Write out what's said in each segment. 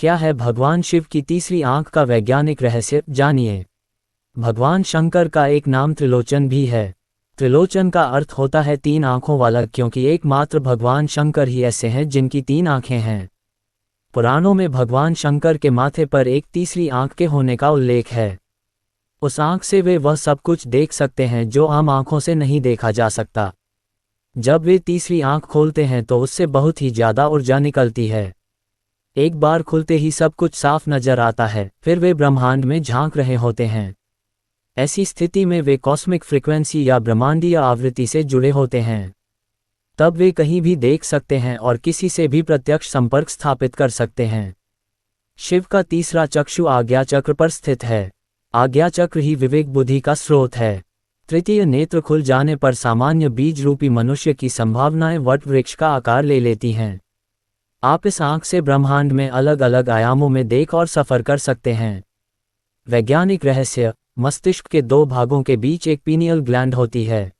क्या है भगवान शिव की तीसरी आंख का वैज्ञानिक रहस्य, जानिए। भगवान शंकर का एक नाम त्रिलोचन भी है। त्रिलोचन का अर्थ होता है तीन आंखों वाला, क्योंकि एकमात्र भगवान शंकर ही ऐसे हैं जिनकी तीन आंखें हैं। पुराणों में भगवान शंकर के माथे पर एक तीसरी आंख के होने का उल्लेख है। उस आंख से वे वह सब कुछ देख सकते हैं जो आम आंखों से नहीं देखा जा सकता। जब वे तीसरी आंख खोलते हैं तो उससे बहुत ही ज़्यादा ऊर्जा निकलती है। एक बार खुलते ही सब कुछ साफ नजर आता है, फिर वे ब्रह्मांड में झांक रहे होते हैं। ऐसी स्थिति में वे कॉस्मिक फ्रीक्वेंसी या ब्रह्मांडीय आवृत्ति से जुड़े होते हैं। तब वे कहीं भी देख सकते हैं और किसी से भी प्रत्यक्ष संपर्क स्थापित कर सकते हैं। शिव का तीसरा चक्षु आज्ञा चक्र पर स्थित है। आज्ञा चक्र ही विवेक बुद्धि का स्रोत है। तृतीय नेत्र खुल जाने पर सामान्य बीज रूपी मनुष्य की संभावनाएं वट वृक्ष का आकार ले लेती हैं। आप इस आंख से ब्रह्मांड में अलग अलग आयामों में देख और सफर कर सकते हैं। वैज्ञानिक रहस्य, मस्तिष्क के दो भागों के बीच एक पीनियल ग्लैंड होती है।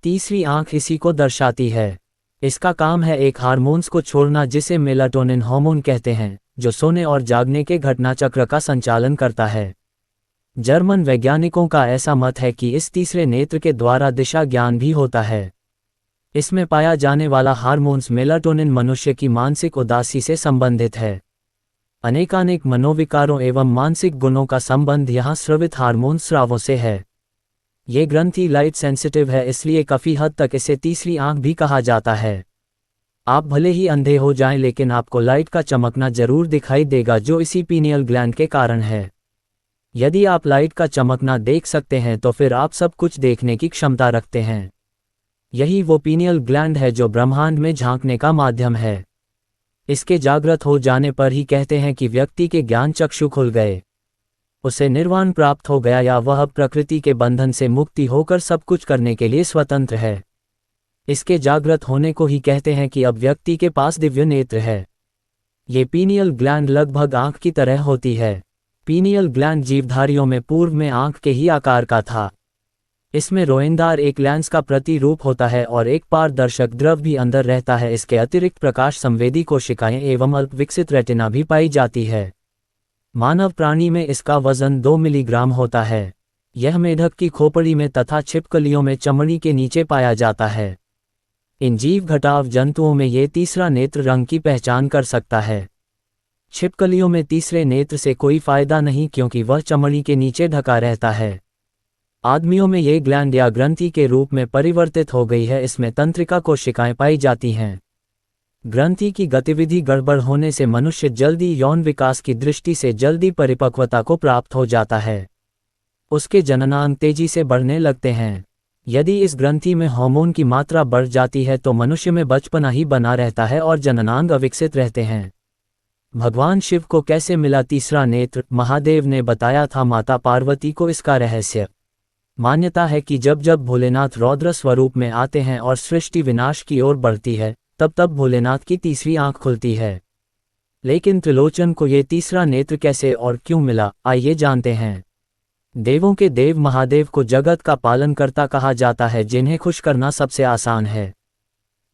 तीसरी आंख इसी को दर्शाती है। इसका काम है एक हार्मोन्स को छोड़ना जिसे मेलाटोनिन हार्मोन कहते हैं, जो सोने और जागने के घटना चक्र का संचालन करता है। जर्मन वैज्ञानिकों का ऐसा मत है कि इस तीसरे नेत्र के द्वारा दिशा ज्ञान भी होता है। इसमें पाया जाने वाला हार्मोन्स मेलाटोनिन मनुष्य की मानसिक उदासी से संबंधित है। अनेकानेक मनोविकारों एवं मानसिक गुणों का संबंध यहाँ स्रावित हार्मोन स्रावों से है। ये ग्रंथि लाइट सेंसिटिव है, इसलिए काफ़ी हद तक इसे तीसरी आंख भी कहा जाता है। आप भले ही अंधे हो जाएं, लेकिन आपको लाइट का चमकना जरूर दिखाई देगा, जो इसी पीनियल ग्लैंड के कारण है। यदि आप लाइट का चमकना देख सकते हैं तो फिर आप सब कुछ देखने की क्षमता रखते हैं। यही वो पीनियल ग्लैंड है जो ब्रह्मांड में झांकने का माध्यम है। इसके जागृत हो जाने पर ही कहते हैं कि व्यक्ति के ज्ञान चक्षु खुल गए, उसे निर्वाण प्राप्त हो गया, या वह अब प्रकृति के बंधन से मुक्ति होकर सब कुछ करने के लिए स्वतंत्र है। इसके जागृत होने को ही कहते हैं कि अब व्यक्ति के पास दिव्य नेत्र है। ये पीनियल ग्लैंड लगभग आंख की तरह होती है। पीनियल ग्लैंड जीवधारियों में पूर्व में आंख के ही आकार का था। इसमें रोएंदार एक लेंस का प्रतिरूप होता है और एक पारदर्शक द्रव भी अंदर रहता है। इसके अतिरिक्त प्रकाश संवेदी कोशिकाएं एवं अल्प विकसित रेटिना भी पाई जाती है। मानव प्राणी में इसका वजन 2 मिलीग्राम होता है। यह मेढक की खोपड़ी में तथा छिपकलियों में चमड़ी के नीचे पाया जाता है। इन जीव घटाव जंतुओं में ये तीसरा नेत्र रंग की पहचान कर सकता है। छिपकलियों में तीसरे नेत्र से कोई फायदा नहीं, क्योंकि वह चमड़ी के नीचे ढका रहता है। आदमियों में ये ग्लैंड या ग्रंथि के रूप में परिवर्तित हो गई है। इसमें तंत्रिका कोशिकाएं पाई जाती हैं। ग्रंथि की गतिविधि गड़बड़ होने से मनुष्य जल्दी यौन विकास की दृष्टि से जल्दी परिपक्वता को प्राप्त हो जाता है। उसके जननांग तेजी से बढ़ने लगते हैं। यदि इस ग्रंथि में हार्मोन की मात्रा बढ़ जाती है तो मनुष्य में बचपना ही बना रहता है और जननांग अविकसित रहते हैं। भगवान शिव को कैसे मिला तीसरा नेत्र? महादेव ने बताया था माता पार्वती को इसका रहस्य। मान्यता है कि जब जब भोलेनाथ रौद्र स्वरूप में आते हैं और सृष्टि विनाश की ओर बढ़ती है, तब तब भोलेनाथ की तीसरी आंख खुलती है। लेकिन त्रिलोचन को ये तीसरा नेत्र कैसे और क्यों मिला, आइए जानते हैं। देवों के देव महादेव को जगत का पालनकर्ता कहा जाता है, जिन्हें खुश करना सबसे आसान है।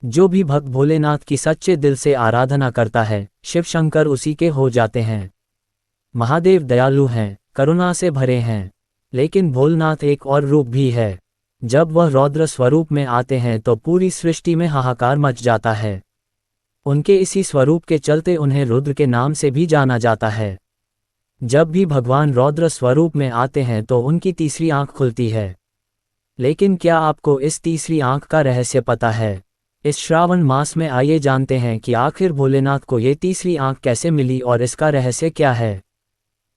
जो भी भक्त भोलेनाथ की सच्चे दिल से आराधना करता है, शिव शंकर उसी के हो जाते हैं। महादेव दयालु हैं, करुणा से भरे हैं। लेकिन भोलेनाथ एक और रूप भी है। जब वह रौद्र स्वरूप में आते हैं तो पूरी सृष्टि में हाहाकार मच जाता है। उनके इसी स्वरूप के चलते उन्हें रुद्र के नाम से भी जाना जाता है। जब भी भगवान रौद्र स्वरूप में आते हैं तो उनकी तीसरी आंख खुलती है। लेकिन क्या आपको इस तीसरी आंख का रहस्य पता है? इस श्रावण मास में आइए जानते हैं कि आखिर भोलेनाथ को ये तीसरी आंख कैसे मिली और इसका रहस्य क्या है।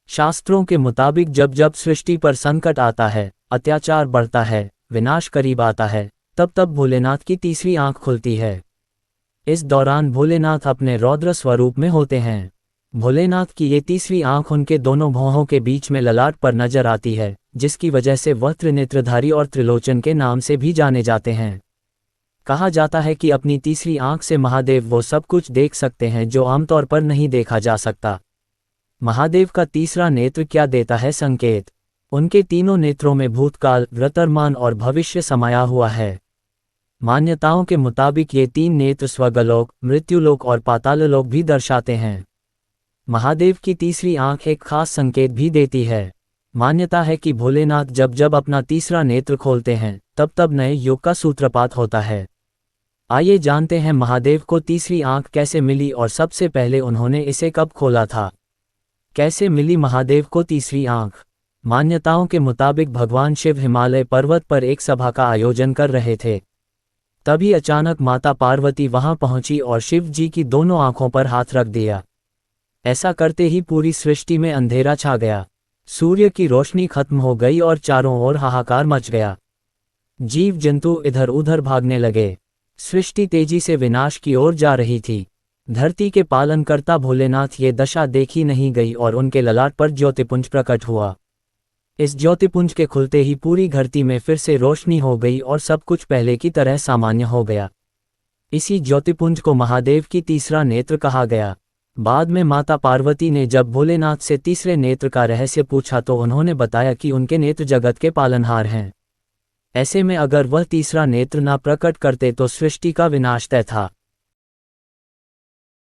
शास्त्रों के मुताबिक जब जब सृष्टि पर संकट आता है, अत्याचार बढ़ता है, विनाश करीब आता है, तब तब भोलेनाथ की तीसरी आंख खुलती है। इस दौरान भोलेनाथ अपने रौद्र स्वरूप में होते हैं। भोलेनाथ की ये तीसरी आंख उनके दोनों भौहों के बीच में ललाट पर नजर आती है, जिसकी वजह से वह त्रिनेत्रधारी और त्रिलोचन के नाम से भी जाने जाते हैं। कहा जाता है कि अपनी तीसरी आंख से महादेव वो सब कुछ देख सकते हैं जो आमतौर पर नहीं देखा जा सकता। महादेव का तीसरा नेत्र क्या देता है संकेत? उनके तीनों नेत्रों में भूतकाल, वर्तमान और भविष्य समाया हुआ है। मान्यताओं के मुताबिक ये तीन नेत्र स्वर्गलोक, मृत्युलोक और पाताललोक भी दर्शाते हैं। महादेव की तीसरी आंख एक खास संकेत भी देती है। मान्यता है कि भोलेनाथ जब जब अपना तीसरा नेत्र खोलते हैं तब तब नए युग का सूत्रपात होता है। आइए जानते हैं महादेव को तीसरी आंख कैसे मिली और सबसे पहले उन्होंने इसे कब खोला था। कैसे मिली महादेव को तीसरी आंख? मान्यताओं के मुताबिक भगवान शिव हिमालय पर्वत पर एक सभा का आयोजन कर रहे थे। तभी अचानक माता पार्वती वहां पहुंची और शिव जी की दोनों आंखों पर हाथ रख दिया। ऐसा करते ही पूरी सृष्टि में अंधेरा छा गया। सूर्य की रोशनी खत्म हो गई और चारों ओर हाहाकार मच गया। जीव जंतु इधर उधर भागने लगे। सृष्टि तेजी से विनाश की ओर जा रही थी। धरती के पालनकर्ता भोलेनाथ ये दशा देखी नहीं गई और उनके ललाट पर ज्योतिपुंज प्रकट हुआ। इस ज्योतिपुंज के खुलते ही पूरी धरती में फिर से रोशनी हो गई और सब कुछ पहले की तरह सामान्य हो गया। इसी ज्योतिपुंज को महादेव की तीसरा नेत्र कहा गया। बाद में माता पार्वती ने जब भोलेनाथ से तीसरे नेत्र का रहस्य पूछा तो उन्होंने बताया कि उनके नेत्र जगत के पालनहार हैं। ऐसे में अगर वह तीसरा नेत्र ना प्रकट करते तो सृष्टि का विनाश तय था।